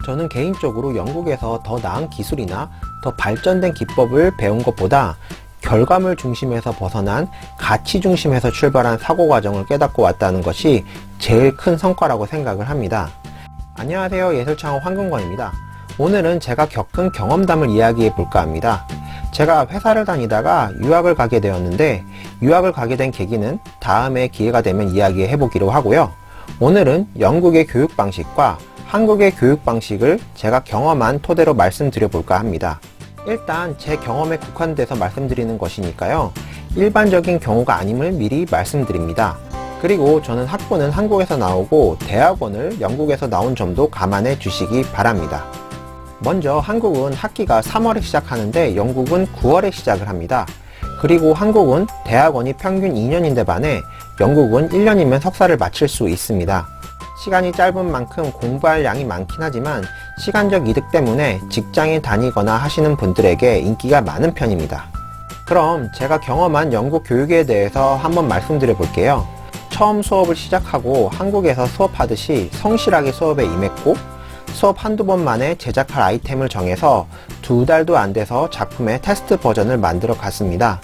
저는 개인적으로 영국에서 더 나은 기술이나 더 발전된 기법을 배운 것보다 결과물 중심에서 벗어난 가치 중심에서 출발한 사고 과정을 깨닫고 왔다는 것이 제일 큰 성과라고 생각을 합니다. 안녕하세요, 예술창업 황금권입니다. 오늘은 제가 겪은 경험담을 이야기해 볼까 합니다. 제가 회사를 다니다가 유학을 가게 되었는데, 유학을 가게 된 계기는 다음에 기회가 되면 이야기해 보기로 하고요. 오늘은 영국의 교육 방식과 한국의 교육 방식을 제가 경험한 토대로 말씀드려 볼까 합니다. 일단 제 경험에 국한돼서 말씀드리는 것이니까요, 일반적인 경우가 아님을 미리 말씀드립니다. 그리고 저는 학부는 한국에서 나오고 대학원을 영국에서 나온 점도 감안해 주시기 바랍니다. 먼저 한국은 학기가 3월에 시작하는데 영국은 9월에 시작을 합니다. 그리고 한국은 대학원이 평균 2년인데 반해 영국은 1년이면 석사를 마칠 수 있습니다. 시간이 짧은 만큼 공부할 양이 많긴 하지만 시간적 이득 때문에 직장에 다니거나 하시는 분들에게 인기가 많은 편입니다. 그럼 제가 경험한 영국 교육에 대해서 한번 말씀드려 볼게요. 처음 수업을 시작하고 한국에서 수업하듯이 성실하게 수업에 임했고, 수업 한두 번 만에 제작할 아이템을 정해서 2달도 안 돼서 작품의 테스트 버전을 만들어 갔습니다.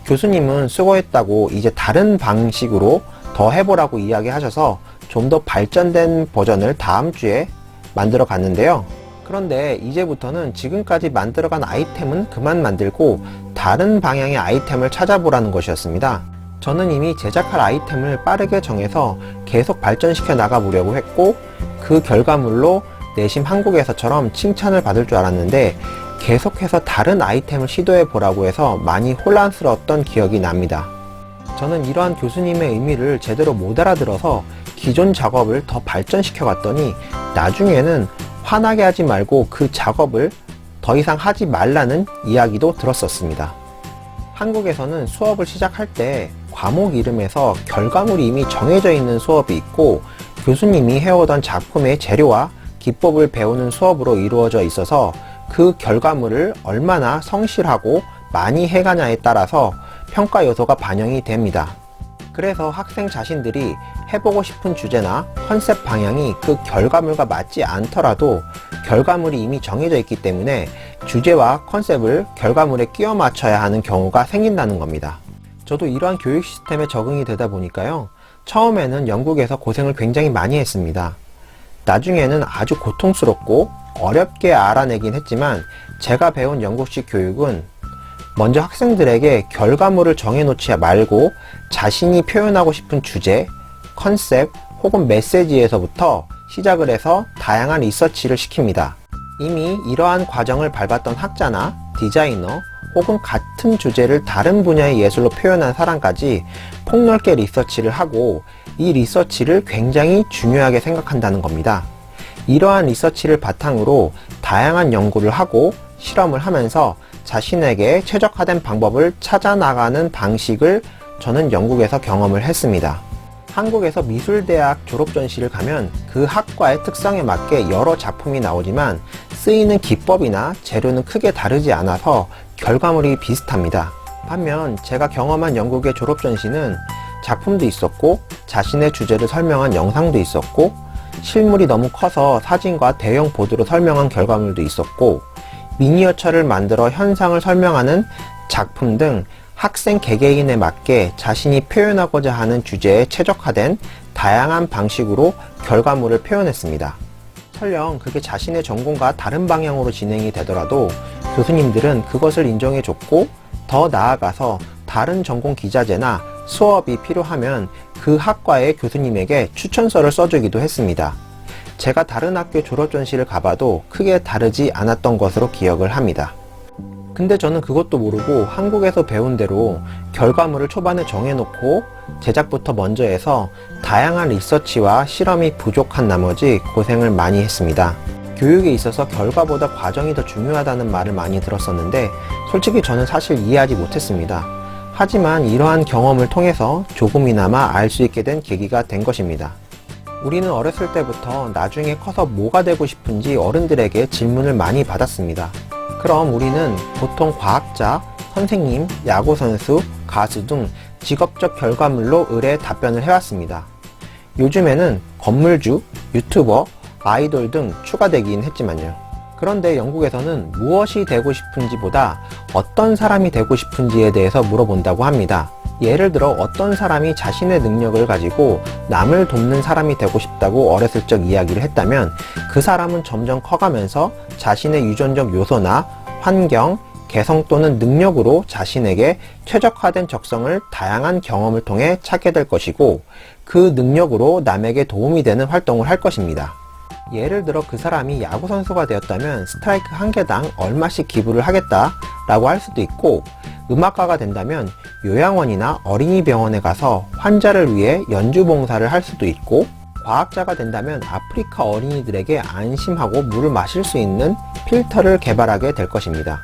교수님은 수고했다고 이제 다른 방식으로 더 해보라고 이야기하셔서 좀 더 발전된 버전을 다음 주에 만들어 갔는데요. 그런데 이제부터는 지금까지 만들어간 아이템은 그만 만들고 다른 방향의 아이템을 찾아보라는 것이었습니다. 저는 이미 제작할 아이템을 빠르게 정해서 계속 발전시켜 나가보려고 했고, 그 결과물로 내심 한국에서처럼 칭찬을 받을 줄 알았는데 계속해서 다른 아이템을 시도해 보라고 해서 많이 혼란스러웠던 기억이 납니다. 저는 이러한 교수님의 의미를 제대로 못 알아들어서 기존 작업을 더 발전시켜 갔더니 나중에는 화나게 하지 말고 그 작업을 더 이상 하지 말라는 이야기도 들었었습니다. 한국에서는 수업을 시작할 때 과목 이름에서 결과물이 이미 정해져 있는 수업이 있고, 교수님이 해오던 작품의 재료와 기법을 배우는 수업으로 이루어져 있어서 그 결과물을 얼마나 성실하고 많이 해가냐에 따라서 평가 요소가 반영이 됩니다. 그래서 학생 자신들이 해보고 싶은 주제나 컨셉 방향이 그 결과물과 맞지 않더라도 결과물이 이미 정해져 있기 때문에 주제와 컨셉을 결과물에 끼워 맞춰야 하는 경우가 생긴다는 겁니다. 저도 이러한 교육 시스템에 적응이 되다 보니까요, 처음에는 영국에서 고생을 굉장히 많이 했습니다. 나중에는 아주 고통스럽고 어렵게 알아내긴 했지만, 제가 배운 영국식 교육은 먼저 학생들에게 결과물을 정해놓지 말고 자신이 표현하고 싶은 주제, 컨셉 혹은 메시지에서부터 시작을 해서 다양한 리서치를 시킵니다. 이미 이러한 과정을 밟았던 학자나 디자이너 혹은 같은 주제를 다른 분야의 예술로 표현한 사람까지 폭넓게 리서치를 하고, 이 리서치를 굉장히 중요하게 생각한다는 겁니다. 이러한 리서치를 바탕으로 다양한 연구를 하고 실험을 하면서 자신에게 최적화된 방법을 찾아 나가는 방식을 저는 영국에서 경험을 했습니다. 한국에서 미술대학 졸업전시를 가면 그 학과의 특성에 맞게 여러 작품이 나오지만 쓰이는 기법이나 재료는 크게 다르지 않아서 결과물이 비슷합니다. 반면 제가 경험한 영국의 졸업전시는 작품도 있었고, 자신의 주제를 설명한 영상도 있었고, 실물이 너무 커서 사진과 대형 보드로 설명한 결과물도 있었고, 미니어처를 만들어 현상을 설명하는 작품 등 학생 개개인에 맞게 자신이 표현하고자 하는 주제에 최적화된 다양한 방식으로 결과물을 표현했습니다. 설령 그게 자신의 전공과 다른 방향으로 진행이 되더라도 교수님들은 그것을 인정해줬고, 더 나아가서 다른 전공 기자재나 수업이 필요하면 그 학과의 교수님에게 추천서를 써주기도 했습니다. 제가 다른 학교 졸업전시를 가봐도 크게 다르지 않았던 것으로 기억을 합니다. 근데 저는 그것도 모르고 한국에서 배운 대로 결과물을 초반에 정해놓고 제작부터 먼저 해서 다양한 리서치와 실험이 부족한 나머지 고생을 많이 했습니다. 교육에 있어서 결과보다 과정이 더 중요하다는 말을 많이 들었었는데 솔직히 저는 사실 이해하지 못했습니다. 하지만 이러한 경험을 통해서 조금이나마 알 수 있게 된 계기가 된 것입니다. 우리는 어렸을 때부터 나중에 커서 뭐가 되고 싶은지 어른들에게 질문을 많이 받았습니다. 그럼 우리는 보통 과학자, 선생님, 야구선수, 가수 등 직업적 결과물로 의뢰 답변을 해왔습니다. 요즘에는 건물주, 유튜버, 아이돌 등 추가되긴 했지만요. 그런데 영국에서는 무엇이 되고 싶은지보다 어떤 사람이 되고 싶은지에 대해서 물어본다고 합니다. 예를 들어 어떤 사람이 자신의 능력을 가지고 남을 돕는 사람이 되고 싶다고 어렸을 적 이야기를 했다면 그 사람은 점점 커가면서 자신의 유전적 요소나 환경, 개성 또는 능력으로 자신에게 최적화된 적성을 다양한 경험을 통해 찾게 될 것이고 그 능력으로 남에게 도움이 되는 활동을 할 것입니다. 예를 들어 그 사람이 야구선수가 되었다면 스트라이크 한 개당 얼마씩 기부를 하겠다라고 할 수도 있고 음악가가 된다면 요양원이나 어린이병원에 가서 환자를 위해 연주봉사를 할 수도 있고 과학자가 된다면 아프리카 어린이들에게 안심하고 물을 마실 수 있는 필터를 개발하게 될 것입니다.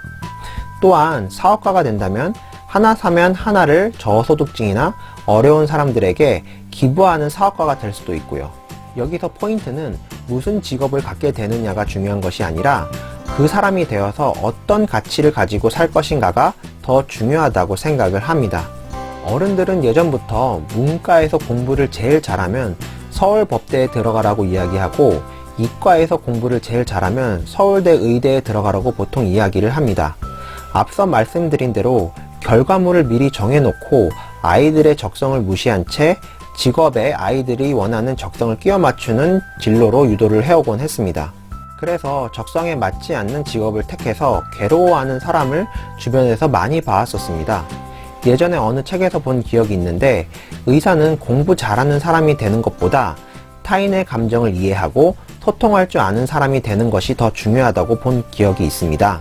또한 사업가가 된다면 하나 사면 하나를 저소득층이나 어려운 사람들에게 기부하는 사업가가 될 수도 있고요. 여기서 포인트는 무슨 직업을 갖게 되느냐가 중요한 것이 아니라 그 사람이 되어서 어떤 가치를 가지고 살 것인가가 더 중요하다고 생각을 합니다. 어른들은 예전부터 문과에서 공부를 제일 잘하면 서울법대에 들어가라고 이야기하고 이과에서 공부를 제일 잘하면 서울대 의대에 들어가라고 보통 이야기를 합니다. 앞서 말씀드린 대로 결과물을 미리 정해놓고 아이들의 적성을 무시한 채 직업에 아이들이 원하는 적성을 끼워 맞추는 진로로 유도를 해오곤 했습니다. 그래서 적성에 맞지 않는 직업을 택해서 괴로워하는 사람을 주변에서 많이 봐왔었습니다. 예전에 어느 책에서 본 기억이 있는데 의사는 공부 잘하는 사람이 되는 것보다 타인의 감정을 이해하고 소통할 줄 아는 사람이 되는 것이 더 중요하다고 본 기억이 있습니다.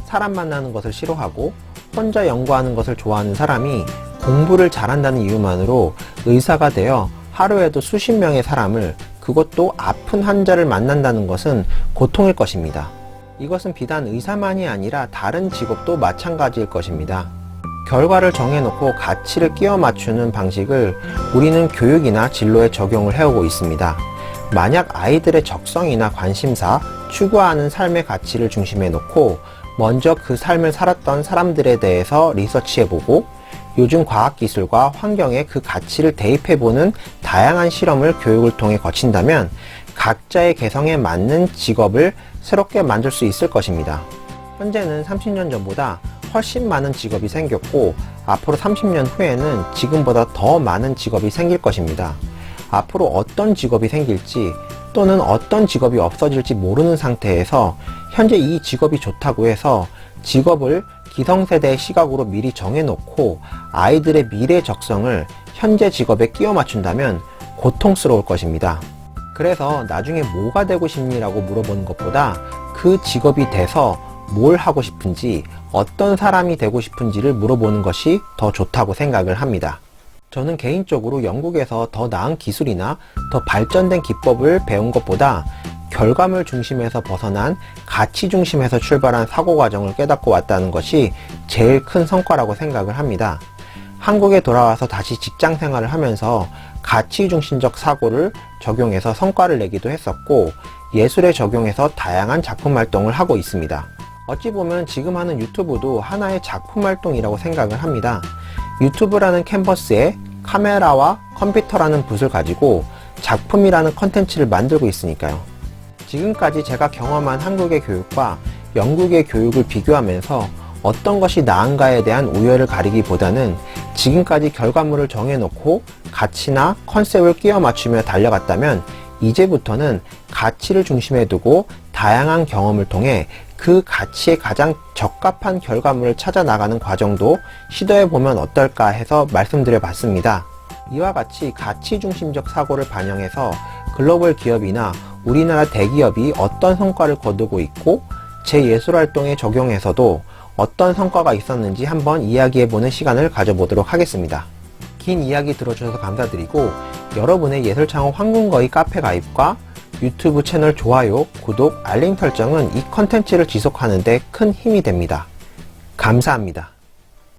사람 만나는 것을 싫어하고 혼자 연구하는 것을 좋아하는 사람이 공부를 잘한다는 이유만으로 의사가 되어 하루에도 수십 명의 사람을, 그것도 아픈 환자를 만난다는 것은 고통일 것입니다. 이것은 비단 의사만이 아니라 다른 직업도 마찬가지일 것입니다. 결과를 정해놓고 가치를 끼워 맞추는 방식을 우리는 교육이나 진로에 적용을 해오고 있습니다. 만약 아이들의 적성이나 관심사, 추구하는 삶의 가치를 중심에 놓고 먼저 그 삶을 살았던 사람들에 대해서 리서치해보고 요즘 과학기술과 환경에 그 가치를 대입해보는 다양한 실험을 교육을 통해 거친다면 각자의 개성에 맞는 직업을 새롭게 만들 수 있을 것입니다. 현재는 30년 전보다 훨씬 많은 직업이 생겼고 앞으로 30년 후에는 지금보다 더 많은 직업이 생길 것입니다. 앞으로 어떤 직업이 생길지 또는 어떤 직업이 없어질지 모르는 상태에서 현재 이 직업이 좋다고 해서 직업을 기성세대의 시각으로 미리 정해놓고 아이들의 미래 적성을 현재 직업에 끼워 맞춘다면 고통스러울 것입니다. 그래서 나중에 뭐가 되고 싶니라고 물어보는 것보다 그 직업이 돼서 뭘 하고 싶은지, 어떤 사람이 되고 싶은지를 물어보는 것이 더 좋다고 생각을 합니다. 저는 개인적으로 영국에서 더 나은 기술이나 더 발전된 기법을 배운 것보다 결과물 중심에서 벗어난 가치 중심에서 출발한 사고 과정을 깨닫고 왔다는 것이 제일 큰 성과라고 생각을 합니다. 한국에 돌아와서 다시 직장 생활을 하면서 가치 중심적 사고를 적용해서 성과를 내기도 했었고 예술에 적용해서 다양한 작품 활동을 하고 있습니다. 어찌 보면 지금 하는 유튜브도 하나의 작품 활동이라고 생각을 합니다. 유튜브라는 캔버스에 카메라와 컴퓨터라는 붓을 가지고 작품이라는 컨텐츠를 만들고 있으니까요. 지금까지 제가 경험한 한국의 교육과 영국의 교육을 비교하면서 어떤 것이 나은가에 대한 우열을 가리기보다는 지금까지 결과물을 정해놓고 가치나 컨셉을 끼워 맞추며 달려갔다면 이제부터는 가치를 중심에 두고 다양한 경험을 통해 그 가치에 가장 적합한 결과물을 찾아 나가는 과정도 시도해보면 어떨까 해서 말씀드려 봤습니다. 이와 같이 가치 중심적 사고를 반영해서 글로벌 기업이나 우리나라 대기업이 어떤 성과를 거두고 있고 제 예술활동에 적용해서도 어떤 성과가 있었는지 한번 이야기해보는 시간을 가져보도록 하겠습니다. 긴 이야기 들어주셔서 감사드리고 여러분의 예술창업 황금거위 카페 가입과 유튜브 채널 좋아요, 구독, 알림 설정은 이 컨텐츠를 지속하는 데 큰 힘이 됩니다. 감사합니다.